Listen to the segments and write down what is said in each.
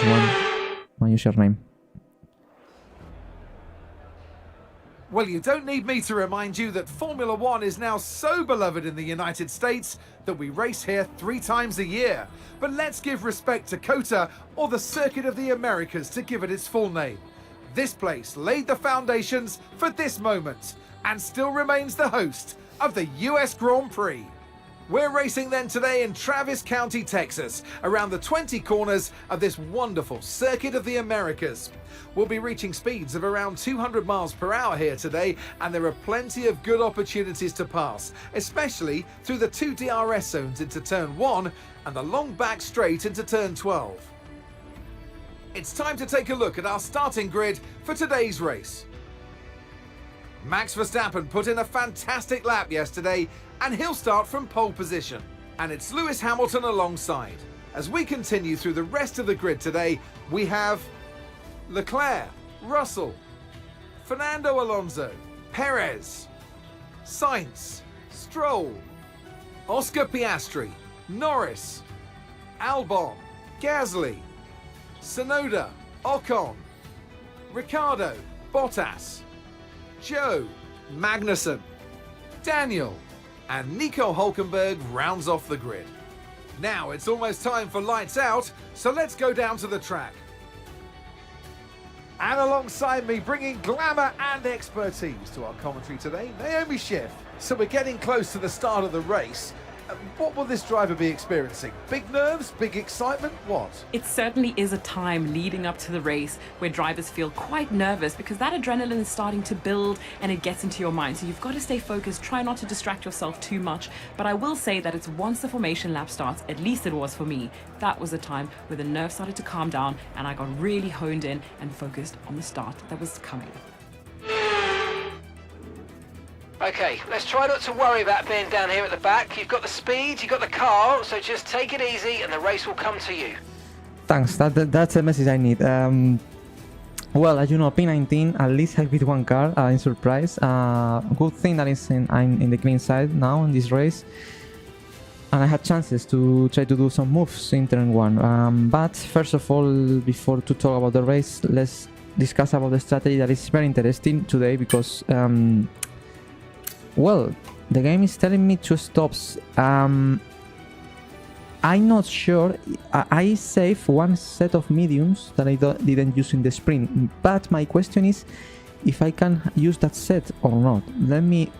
one my username. Well, you don't need me to remind you that Formula One is now so beloved in the United States that we race here 3 times a year. But let's give respect to COTA, or the Circuit of the Americas, to give it its full name. This place laid the foundations for this moment and still remains the host of the US Grand Prix. We're racing then today in Travis County, Texas, around the 20 corners of this wonderful Circuit of the Americas. We'll be reaching speeds of around 200 miles per hour here today, and there are plenty of good opportunities to pass, especially through the 2 DRS zones into turn 1 and the long back straight into turn 12. It's time to take a look at our starting grid for today's race. Max Verstappen put in a fantastic lap yesterday, and he'll start from pole position. And it's Lewis Hamilton alongside. As we continue through the rest of the grid today, we have Leclerc, Russell, Fernando Alonso, Perez, Sainz, Stroll, Oscar Piastri, Norris, Albon, Gasly, Tsunoda, Ocon, Ricciardo, Bottas, Joe, Magnussen, Daniel, and Nico Hulkenberg rounds off the grid. Now it's almost time for lights out, so let's go down to the track. And alongside me, bringing glamour and expertise to our commentary today, Naomi Schiff. So we're getting close to the start of the race. What will this driver be experiencing? Big nerves? Big excitement? What? It certainly is a time leading up to the race where drivers feel quite nervous because that adrenaline is starting to build and it gets into your mind. So you've got to stay focused, try not to distract yourself too much. But I will say that it's once the formation lap starts, at least it was for me, that was the time where the nerves started to calm down and I got really honed in and focused on the start that was coming. Okay, let's try not to worry about being down here at the back. You've got the speed, you've got the car, so just take it easy and the race will come to you. Thanks, that's the message I need. Well, as you know, P19, at least I beat one car in surprise. Good thing that I'm in the clean side now in this race. And I had chances to try to do some moves in turn 1. But first of all, before to talk about the race, let's discuss about the strategy that is very interesting today because well, the game is telling me 2 stops. I'm not sure. I saved 1 set of mediums that I didn't use in the sprint, but my question is if I can use that set or not. Let me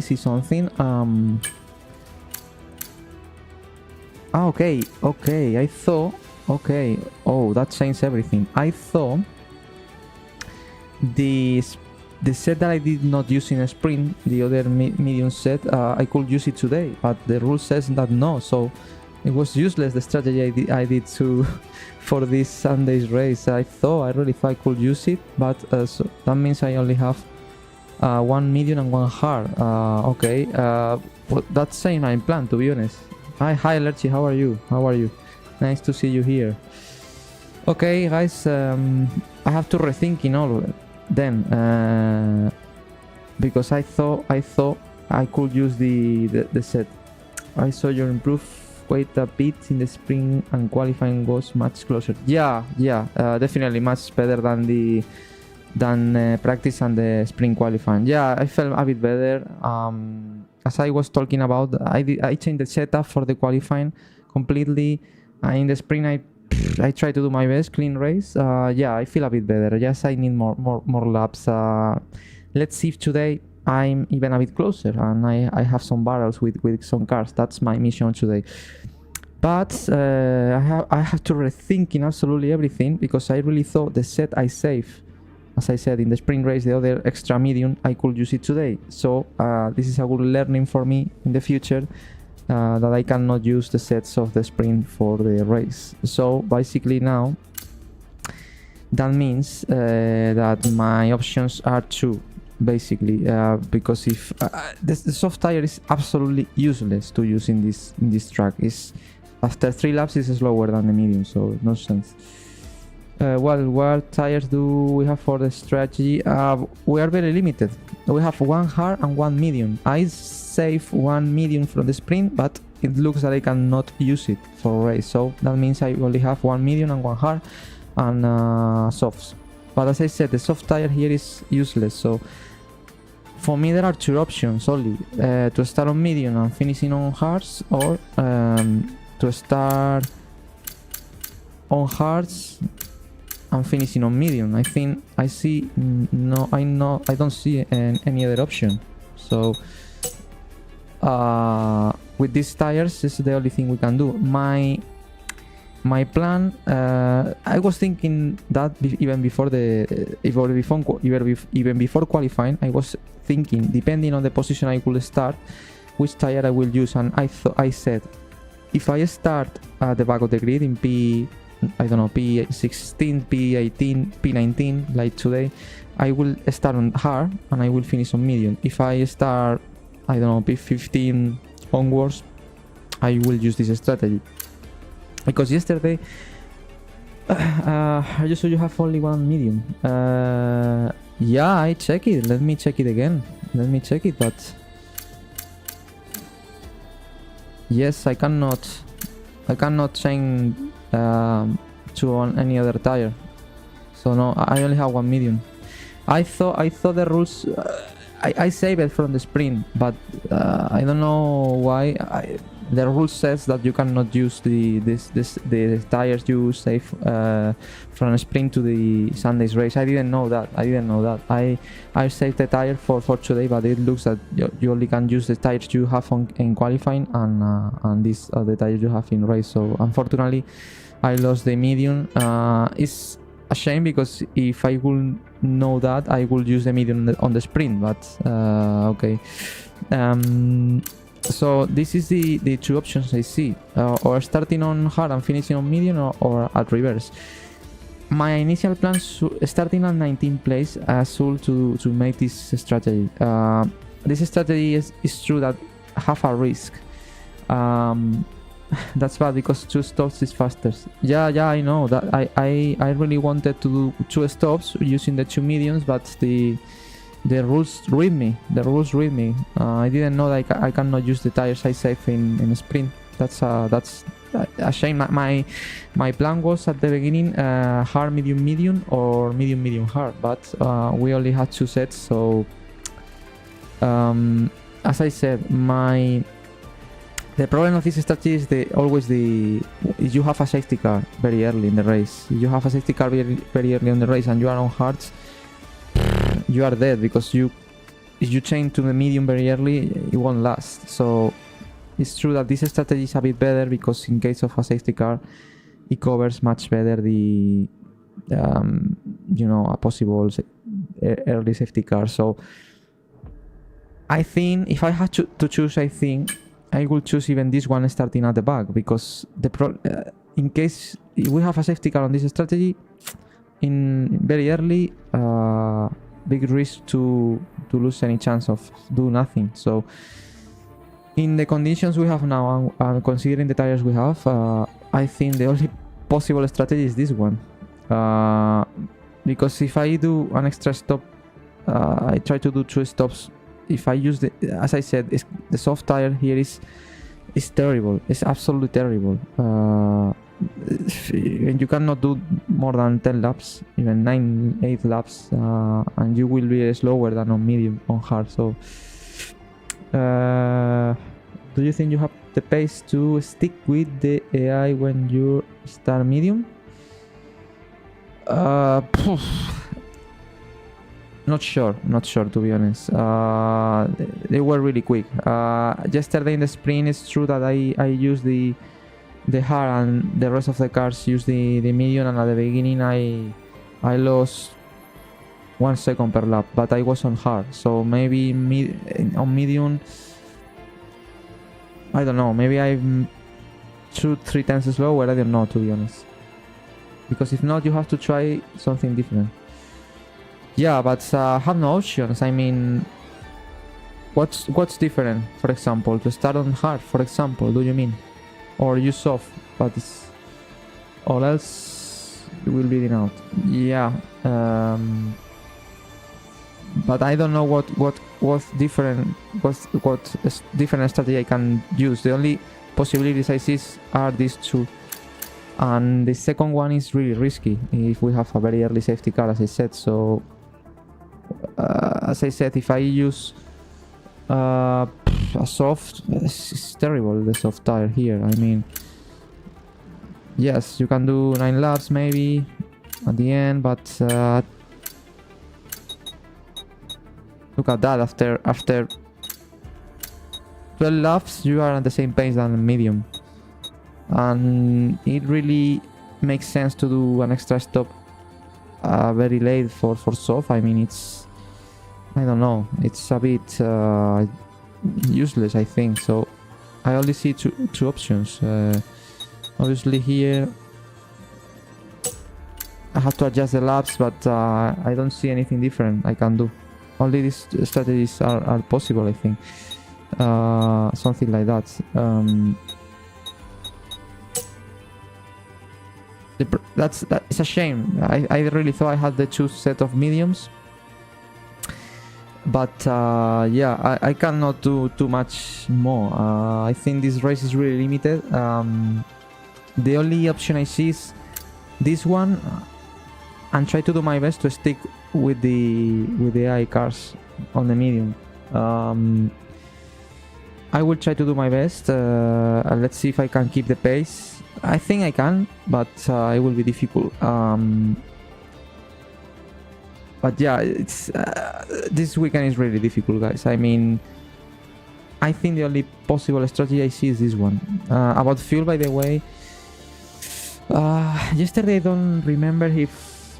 see something. Okay. I thought. Okay. Oh, that changed everything. I thought the set that I did not use in a sprint, the other medium set, I could use it today, but the rule says that no, so it was useless the strategy I did for this Sunday's race. I really thought I could use it, but so that means I only have 1 medium and 1 hard. Okay, well, that's saying I'm planned, to be honest. Hi Lerchi, how are you? Nice to see you here. Okay guys, I have to rethink in all then because I thought I could use the set. I saw your improve quite a bit in the spring and qualifying was much closer. Yeah, definitely much better than practice and the spring qualifying. Yeah, I felt a bit better. As I was talking about, I changed the setup for the qualifying completely. In the spring I try to do my best, clean race. Yeah, I feel a bit better. Yes, I need more laps. Let's see if today I'm even a bit closer and I have some barrels with some cars. That's my mission today. But I have to rethink in absolutely everything because I really thought the set I saved, as I said in the sprint race, the other extra medium, I could use it today. So this is a good learning for me in the future. That I cannot use the sets of the sprint for the race. So basically now that means that my options are 2 basically, because if the soft tire is absolutely useless to use in this track. Is after 3 laps is slower than the medium, so no sense. Well, what tires do we have for the strategy? We are very limited. We have 1 hard and 1 medium. I save 1 medium from the sprint, but it looks that I cannot use it for race. So that means I only have 1 medium and 1 hard. and softs. But as I said, the soft tire here is useless. So for me, there are two options only: to start on medium and finishing on hards, or to start on hards and finishing on medium. I think I see I don't see any other option. So with these tires, this is the only thing we can do. My plan, I was thinking that even before qualifying, I was thinking, depending on the position I could start, which tire I will use, and I said, if I start at the back of the grid in P16, P18, P19, like today, I will start on hard and I will finish on medium. If I start, P15 onwards, I will use this strategy. Because yesterday, I just saw you have only one medium. Yeah, I check it. Let me check it again. But yes, I cannot change to any other tire. So no, I only have one medium. I thought the rules. I saved it from the sprint, but I don't know why. The rule says that you cannot use the tires you save from a sprint to the Sunday's race. I didn't know that. I saved the tire for today, but it looks that you only can use the tires you have in qualifying, and these are the tires you have in race. So unfortunately, I lost the medium. It's a shame, because if I would know that, I would use the medium on the sprint. But okay. So this is the two options I see, or starting on hard and finishing on medium, or at reverse. My initial plan starting at 19th place to make this strategy. This strategy is true that have a risk. That's bad, because 2 stops is faster. Yeah, I know that. I really wanted to do 2 stops using the 2 mediums, but the rules read me. I didn't know that I cannot use the tires I save in a sprint. That's a shame. My plan was at the beginning hard, medium, or medium, hard. But we only had 2 sets. So as I said, the problem of this strategy is you have a safety car very early in the race. If you have a safety car very early in the race and you are on hards, you are dead, because if you change to the medium very early, it won't last. So it's true that this strategy is a bit better, because in case of a safety car, it covers much better the a possible early safety car. So I think if I had to choose, I think I will choose even this one starting at the back, because in case we have a safety car on this strategy in very early, big risk to lose any chance of do nothing. So in the conditions we have now, and considering the tires we have, I think the only possible strategy is this one, because if I do an extra stop, I try to do 2 stops. If I use as I said, the soft tire here is terrible. It's absolutely terrible. And you cannot do more than 10 laps, even 9-8 laps, and you will be slower than on medium, on hard. So do you think you have the pace to stick with the AI when you start medium? Not sure to be honest. They were really quick. Yesterday in the sprint, it's true that I used the hard, and the rest of the cars used the medium, and at the beginning I lost 1 second per lap, but I was on hard. So maybe on medium, I don't know, maybe I'm 2-3 times slower. I don't know, to be honest, because if not, you have to try something different. Yeah, but have no options. I mean, what's different? For example, to start on hard, for example, do you mean? Or use soft, but or else you will be out. Yeah, but I don't know what different strategy I can use. The only possibilities I see are these 2. And the second one is really risky if we have a very early safety car, as I said. So as I said, if I use a soft, it's terrible, the soft tire here. I mean, yes, you can do 9 laps maybe at the end, but look at that, after 12 laps you are at the same pace than medium, and it really makes sense to do an extra stop very late for soft. I mean, it's, I don't know, it's a bit useless, I think. So I only see two options. Obviously here I have to adjust the laps, but I don't see anything different I can do. Only these strategies are possible, I think. Something like that. It's a shame. I really thought I had the 2 set of mediums, but yeah, I cannot do too much more. I think this race is really limited. The only option I see is this one, and try to do my best to stick with the AI cars on the medium. I will try to do my best. Let's see if I can keep the pace. I think I can, but it will be difficult. But yeah, it's this weekend is really difficult, guys. I mean, I think the only possible strategy I see is this one. About fuel, by the way, yesterday I don't remember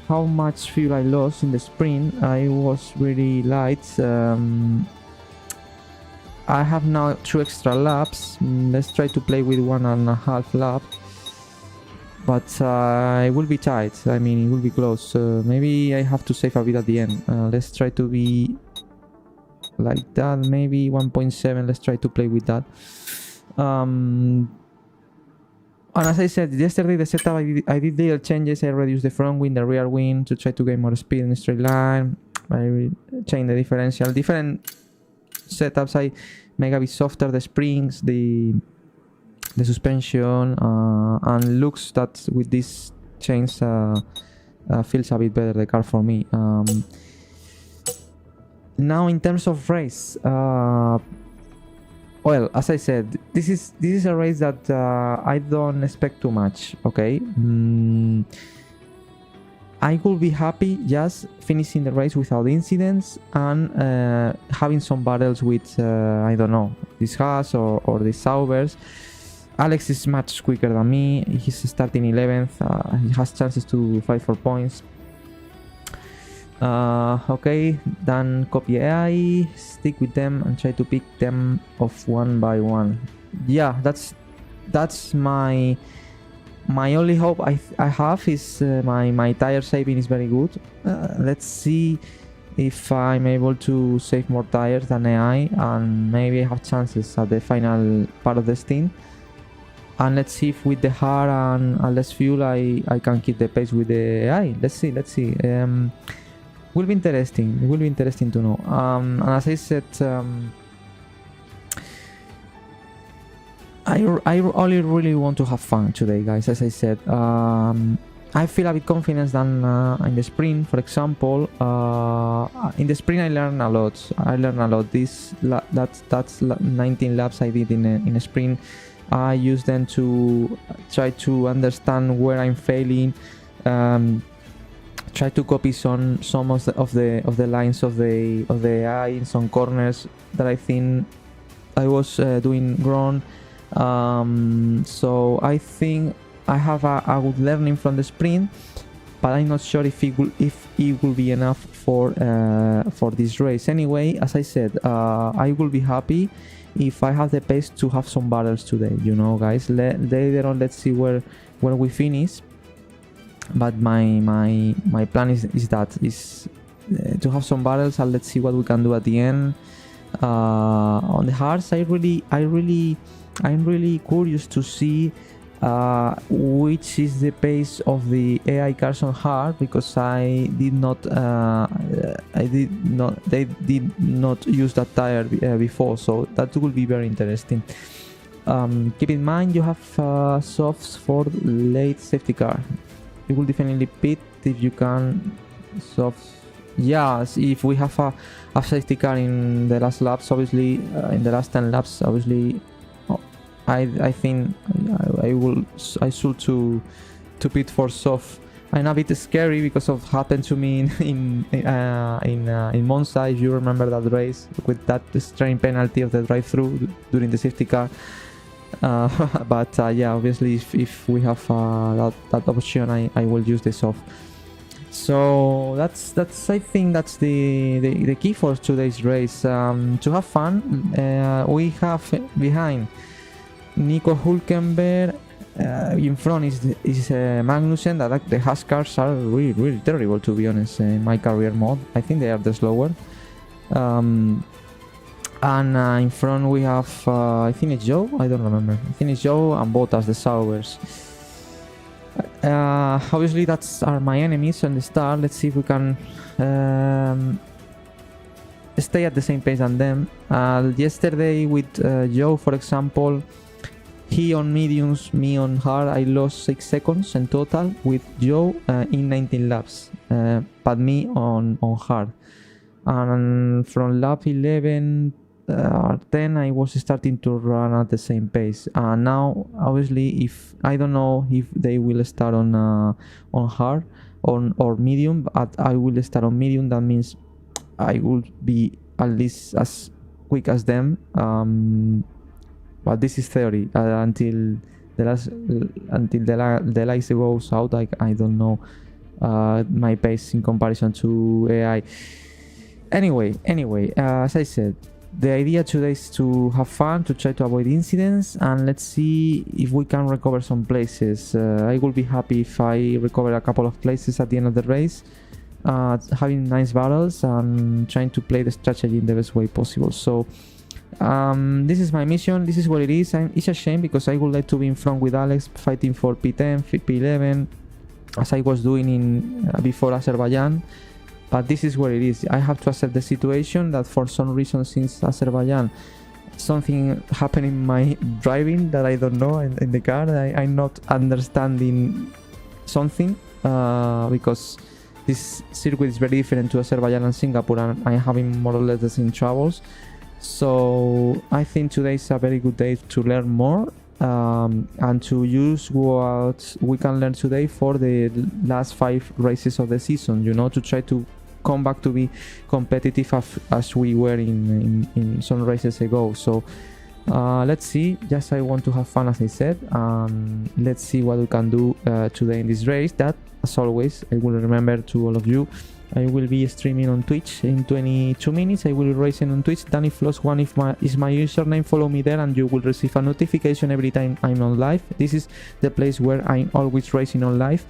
how much fuel I lost in the sprint. I was really light. I have now 2 extra laps. Let's try to play with 1.5 lap, but it will be tight. I mean, it will be close. Maybe I have to save a bit at the end. Let's try to be like that, maybe 1.7. Let's try to play with that. And as I said yesterday, the setup I did little changes. I reduced the front wing, the rear wing, to try to gain more speed in a straight line. I changed the differential, different setups. I make a bit softer the springs, the suspension, and looks that with this change feels a bit better, the car, for me. Now in terms of race, well, as I said, this is a race that I don't expect too much. Okay, I will be happy just finishing the race without incidents and having some battles with I don't know, this Haas or the Saubers. Alex is much quicker than me. He's starting 11th. He has chances to fight for points. Okay, then copy AI, stick with them and try to pick them off one by one. Yeah, that's my only hope I have is my tire saving is very good. Let's see if I'm able to save more tires than AI, and maybe I have chances at the final part of the stint. And let's see if with the hard and less fuel I can keep the pace with the AI. Let's see. Will be interesting. It will be interesting to know. And as I said, I only really want to have fun today, guys. As I said, I feel a bit confident than in the sprint, for example. In the sprint, I learned a lot. That's 19 laps I did in a sprint. I use them to try to understand where I'm failing. Try to copy some of the lines of the AI in some corners that I think I was doing wrong. So I think I have a good learning from the sprint, but I'm not sure if it will be enough for this race. Anyway, as I said, I will be happy if I have the pace to have some battles today. You know, guys. Later on, let's see where we finish. But my plan is to have some battles, and let's see what we can do at the end. On the hards, I'm really curious to see which is the pace of the AI cars on hard, because they did not use that tire before, so that will be very interesting. Keep in mind you have softs for late safety car. You will definitely pit if you can. Softs. Yes, if we have a safety car in the last laps, obviously, in the last 10 laps, obviously, I think I should to pit for soft. I'm a bit scary because of happened to me in Monza. If you remember that race with that strange penalty of the drive-through during the safety car. But yeah, obviously, if we have that option, I will use the soft. So that's I think that's the key for today's race. To have fun, we have behind Nico Hulkenberg. In front is Magnussen. That the Haas cars are really terrible, to be honest. In my career mode, I think they are the slower. And in front we have I think it's Joe. I don't remember. I think it's Joe and Bottas, the Saubers. Obviously that's are my enemies on the start. Let's see if we can stay at the same pace than them. Yesterday with Joe, for example, he on mediums, me on hard. I lost 6 seconds in total with Joe in 19 laps, but me on hard. And from lap 11 or 10, I was starting to run at the same pace. Now, obviously, if I don't know if they will start on hard or medium, but I will start on medium. That means I will be at least as quick as them. But this is theory. Until the lights goes out, I don't know my pace in comparison to AI. Anyway, as I said, the idea today is to have fun, to try to avoid incidents, and let's see if we can recover some places. I will be happy if I recover a couple of places at the end of the race, having nice battles and trying to play the strategy in the best way possible. So this is my mission. This is what it is. It's a shame because I would like to be in front with Alex, fighting for P10, P11, as I was doing in before Azerbaijan. But this is what it is. I have to accept the situation that for some reason since Azerbaijan something happened in my driving that I don't know in the car. I'm not understanding something because this circuit is very different to Azerbaijan and Singapore, and I'm having more or less the same troubles. So I think today is a very good day to learn more and to use what we can learn today for the last 5 races of the season, you know, to try to come back to be competitive as we were in some races ago. So let's see. Just I want to have fun, as I said. Let's see what we can do today in this race. That, as always, I will remember to all of you, I will be streaming on Twitch in 22 minutes. I will be racing on Twitch. DannyFloss1 is my username. Follow me there and you will receive a notification every time I'm on live. This is the place where I'm always racing on live.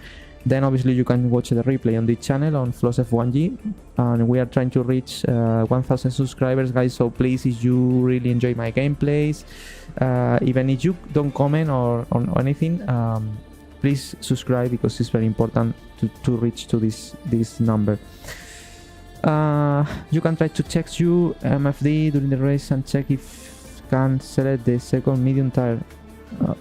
Then obviously you can watch the replay on the channel on FlossF1G. And we are trying to reach 1000 subscribers, guys. So please, if you really enjoy my gameplays, even if you don't comment or anything, please subscribe because it's very important to reach to this number. You can try to check you MFD during the race and check if can select the second medium tire.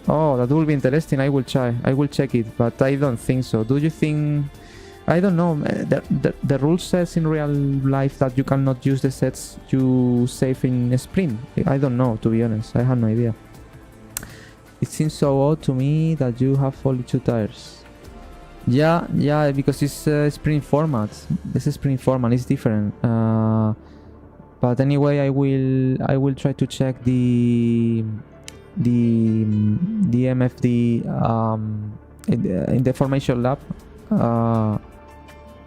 Oh, that will be interesting. I will check it, but I don't think so. Do you think? I don't know. The rule says in real life that you cannot use the sets you save in sprint. I don't know, to be honest. I have no idea. It seems so odd to me that you have only 2 tires. Yeah, because it's a sprint format. This is sprint format. It's different. But anyway, I will try to check the MFD in the formation lab.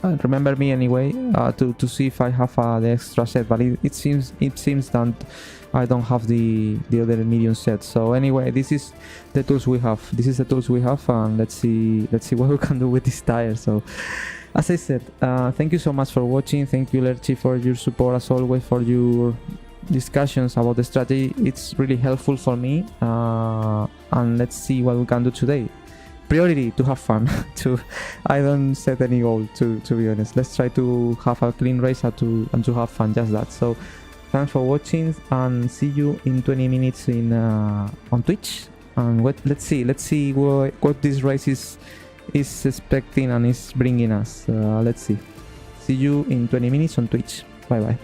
Remember me anyway to see if I have the extra set. But it seems that I don't have the other medium set. So anyway, this is the tools we have. And let's see what we can do with this tire. So as I said, thank you so much for watching. Thank you, Lerchi, for your support as always, for your discussions about the strategy. It's really helpful for me. And let's see what we can do today. Priority to have fun. I don't set any goal to be honest. Let's try to have a clean race and to have fun, just that. So Thanks for watching, and see you in 20 minutes in on Twitch. And let's see what this race is expecting and is bringing us. Let's see. See you in 20 minutes on Twitch. Bye bye.